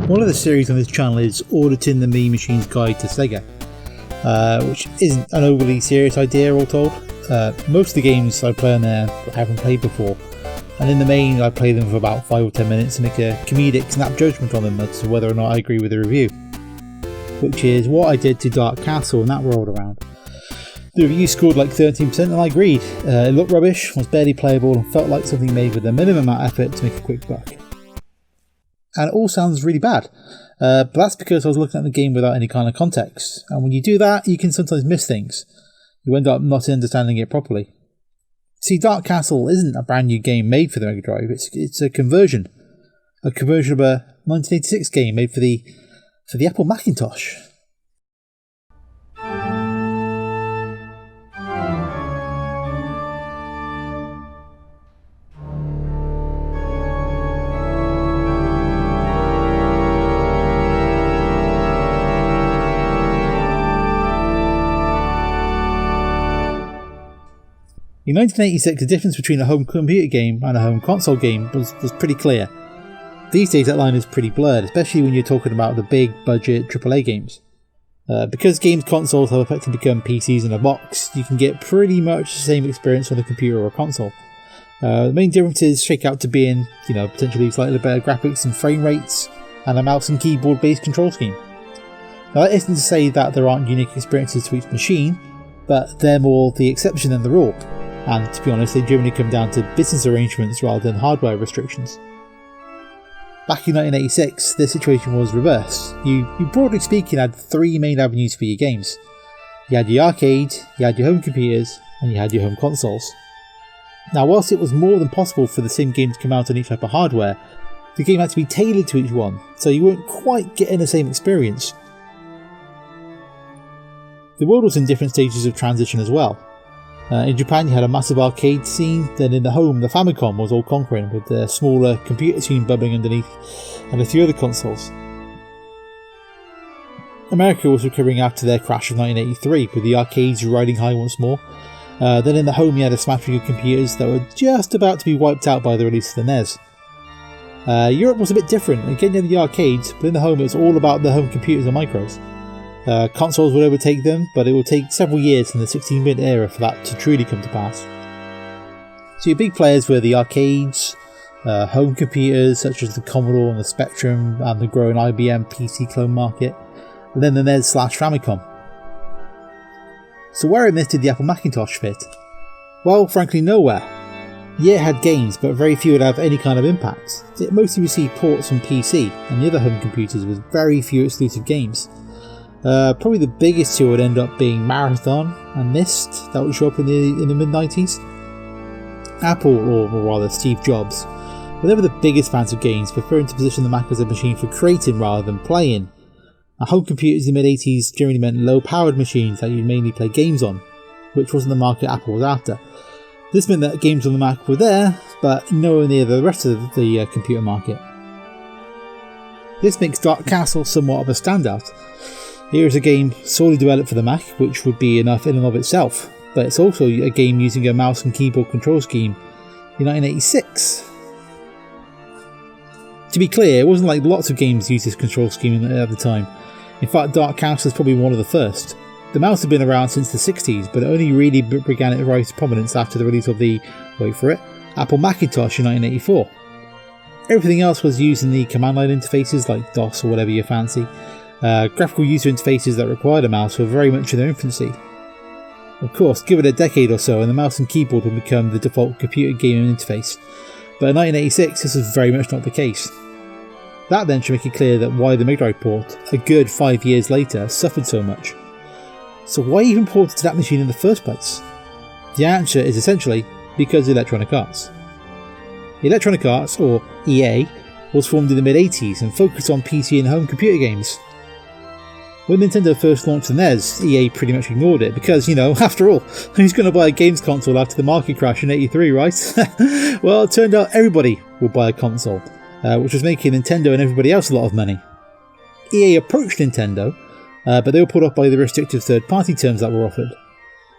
One of the series on this channel is Auditing the Mean Machine's Guide to Sega, which isn't an overly serious idea all told. Most of the games I play on there I haven't played before, and in the main I play them for about 5 or 10 minutes to make a comedic snap judgment on them as to whether or not I agree with the review, which is what I did to Dark Castle and that rolled around. The review scored like 13% and I agreed. It looked rubbish, was barely playable and felt like something made with a minimum amount of effort to make a quick buck. And it all sounds really bad, but that's because I was looking at the game without any kind of context, and when you do that you can sometimes miss things. You end up not understanding it properly. See, Dark Castle isn't a brand new game made for the Mega Drive, it's a conversion of a 1986 game made for the Apple Macintosh. In 1986, the difference between a home computer game and a home console game was pretty clear. These days that line is pretty blurred, especially when you're talking about the big budget AAA games. Because games consoles have effectively become PCs in a box, you can get pretty much the same experience on a computer or a console. The main differences shake out to being, potentially slightly better graphics and frame rates, and a mouse and keyboard based control scheme. Now that isn't to say that there aren't unique experiences to each machine, but they're more the exception than the rule. And to be honest, they generally come down to business arrangements rather than hardware restrictions. Back in 1986, the situation was reversed. You broadly speaking had 3 main avenues for your games. You had your arcade, you had your home computers, and you had your home consoles. Now, whilst it was more than possible for the same game to come out on each type of hardware, the game had to be tailored to each one, so you weren't quite getting the same experience. The world was in different stages of transition as well. In Japan you had a massive arcade scene, then in the home the Famicom was all conquering with the smaller computer scene bubbling underneath and a few other consoles. America was recovering after their crash of 1983 with the arcades riding high once more. Then in the home you had a smattering of computers that were just about to be wiped out by the release of the NES. Europe was a bit different, again you had the arcades, but in the home it was all about the home computers and micros. Consoles would overtake them, but it would take several years in the 16-bit era for that to truly come to pass. So your big players were the arcades, home computers such as the Commodore and the Spectrum and the growing IBM PC clone market, and then the NES/Famicom. So where in this did the Apple Macintosh fit? Well, frankly nowhere. Yeah, it had games, but very few would have any kind of impact. It mostly received ports from PC and the other home computers with very few exclusive games. Probably the biggest two would end up being Marathon and Myst, that would show up in the mid-90s. Apple, or rather Steve Jobs, were never the biggest fans of games, preferring to position the Mac as a machine for creating rather than playing. Now, home computers in the mid-80s generally meant low-powered machines that you'd mainly play games on, which wasn't the market Apple was after. This meant that games on the Mac were there, but nowhere near the rest of the computer market. This makes Dark Castle somewhat of a standout. Here is a game solely developed for the Mac, which would be enough in and of itself, but it's also a game using a mouse and keyboard control scheme in 1986. To be clear, it wasn't like lots of games used this control scheme at the time. In fact, Dark Castle is probably one of the first. The mouse had been around since the 60s, but it only really began its rise to prominence after the release of the, wait for it, Apple Macintosh in 1984. Everything else was used in the command line interfaces like DOS or whatever you fancy. Graphical user interfaces that required a mouse were very much in their infancy. Of course, give it a decade or so and the mouse and keyboard would become the default computer gaming interface, but in 1986 this was very much not the case. That then should make it clear that why the Mega Drive port, a good 5 years later, suffered so much. So why even port it to that machine in the first place? The answer is essentially because of Electronic Arts. Electronic Arts, or EA, was formed in the mid-80s and focused on PC and home computer games. When Nintendo first launched the NES, EA pretty much ignored it because, after all, who's going to buy a games console after the market crash in '83, right? Well, it turned out everybody would buy a console, which was making Nintendo and everybody else a lot of money. EA approached Nintendo, but they were put off by the restrictive third-party terms that were offered.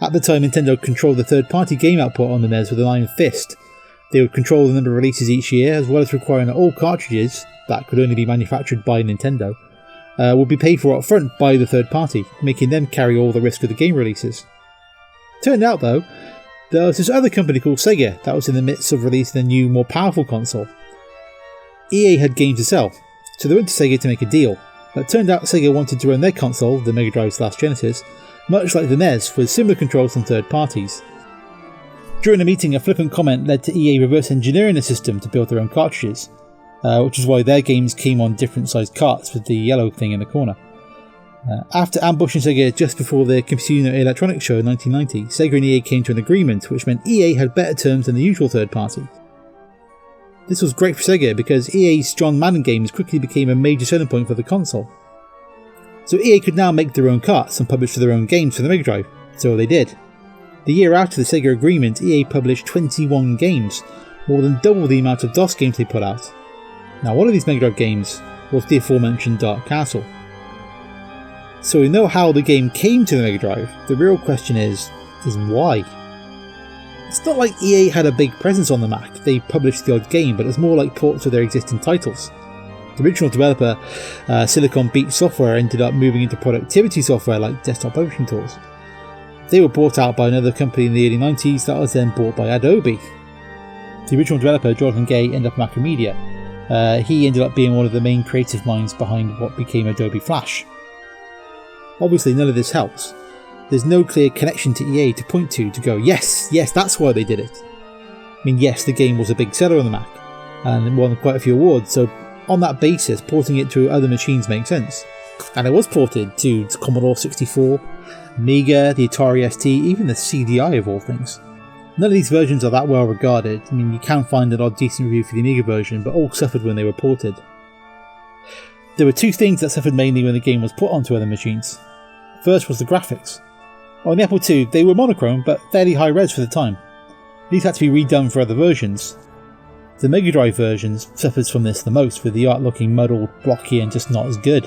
At the time, Nintendo controlled the third-party game output on the NES with an iron fist. They would control the number of releases each year, as well as requiring that all cartridges, that could only be manufactured by Nintendo, would be paid for up front by the third party, making them carry all the risk of the game releases. Turned out though, there was this other company called Sega that was in the midst of releasing a new, more powerful console. EA had games to sell, so they went to Sega to make a deal, but it turned out Sega wanted to run their console, the Mega Drive/Genesis, much like the NES, with similar controls from third parties. During a meeting, a flippant comment led to EA reverse engineering the system to build their own cartridges, which is why their games came on different sized carts with the yellow thing in the corner. After ambushing Sega just before the Consumer Electronics Show in 1990, Sega and EA came to an agreement which meant EA had better terms than the usual third party. This was great for Sega because EA's John Madden games quickly became a major selling point for the console. So EA could now make their own carts and publish their own games for the Mega Drive, so they did. The year after the Sega agreement, EA published 21 games, more than double the amount of DOS games they put out. Now, one of these Mega Drive games was the aforementioned Dark Castle. So we know how the game came to the Mega Drive. The real question is why? It's not like EA had a big presence on the Mac. They published the odd game, but it's more like ports of their existing titles. The original developer, Silicon Beach Software, ended up moving into productivity software like desktop publishing tools. They were bought out by another company in the early 90s that was then bought by Adobe. The original developer, Jonathan Gay, ended up at Macromedia. He ended up being one of the main creative minds behind what became Adobe Flash. Obviously, none of this helps. There's no clear connection to EA to point to go, yes, that's why they did it. I mean, yes, the game was a big seller on the Mac, and it won quite a few awards, so on that basis, porting it to other machines makes sense. And it was ported to Commodore 64, Amiga, the Atari ST, even the CDI of all things. None of these versions are that well regarded. I mean, you can find an odd decent review for the Amiga version, but all suffered when they were ported. There were two things that suffered mainly when the game was put onto other machines. First was the graphics. On the Apple II, they were monochrome, but fairly high res for the time. These had to be redone for other versions. The Mega Drive version suffers from this the most, with the art looking muddled, blocky and just not as good.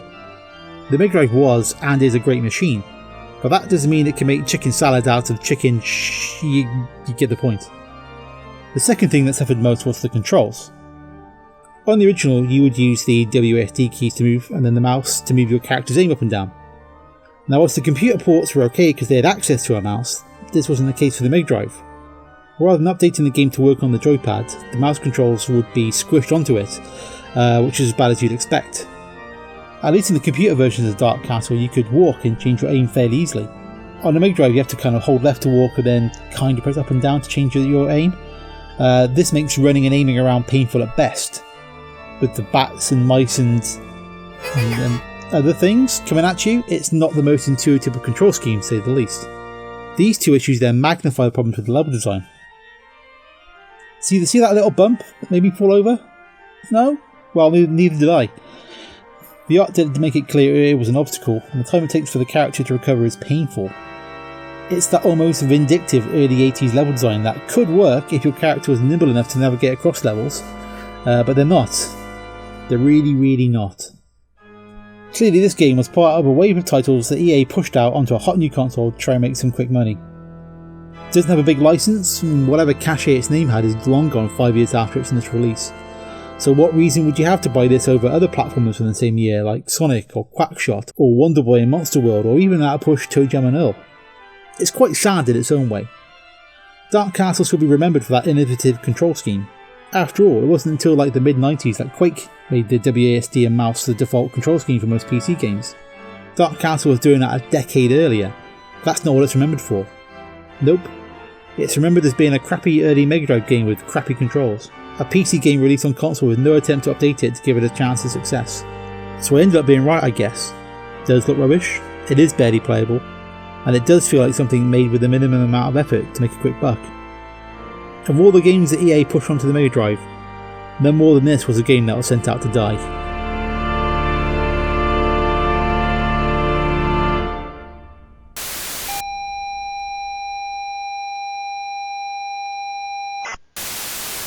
The Mega Drive was and is a great machine, but that doesn't mean it can make chicken salad out of chicken you get the point. The second thing that suffered most was the controls. On the original, you would use the WASD keys to move and then the mouse to move your character's aim up and down. Now, whilst the computer ports were okay because they had access to a mouse, this wasn't the case for the Mega Drive. Rather than updating the game to work on the joypad, the mouse controls would be squished onto it, which is as bad as you'd expect. At least in the computer versions of Dark Castle, you could walk and change your aim fairly easily. On the Mega Drive, you have to kind of hold left to walk and then kind of press up and down to change your aim. This makes running and aiming around painful at best. With the bats and mice and other things coming at you, it's not the most intuitive of control schemes, to say the least. These two issues then magnify the problems with the level design. See that little bump that made me fall over? No? Well, neither did I. The art didn't make it clear it was an obstacle, and the time it takes for the character to recover is painful. It's that almost vindictive early 80s level design that could work if your character was nimble enough to navigate across levels, but they're not. They're really not. Clearly this game was part of a wave of titles that EA pushed out onto a hot new console to try and make some quick money. It doesn't have a big license, and whatever cachet its name had is long gone 5 years after its initial release. So what reason would you have to buy this over other platformers from the same year like Sonic or Quackshot or Wonder Boy and Monster World or even that push Toe Jam and Earl? It's quite sad in its own way. Dark Castle should be remembered for that innovative control scheme. After all, it wasn't until like the mid-90s that Quake made the WASD and mouse the default control scheme for most PC games. Dark Castle was doing that a decade earlier. That's not what it's remembered for. Nope. It's remembered as being a crappy early Mega Drive game with crappy controls. A PC game released on console with no attempt to update it to give it a chance of success. So I ended up being right, I guess. It does look rubbish, it is barely playable, and it does feel like something made with a minimum amount of effort to make a quick buck. Of all the games that EA pushed onto the Mega Drive, none more than this was a game that was sent out to die.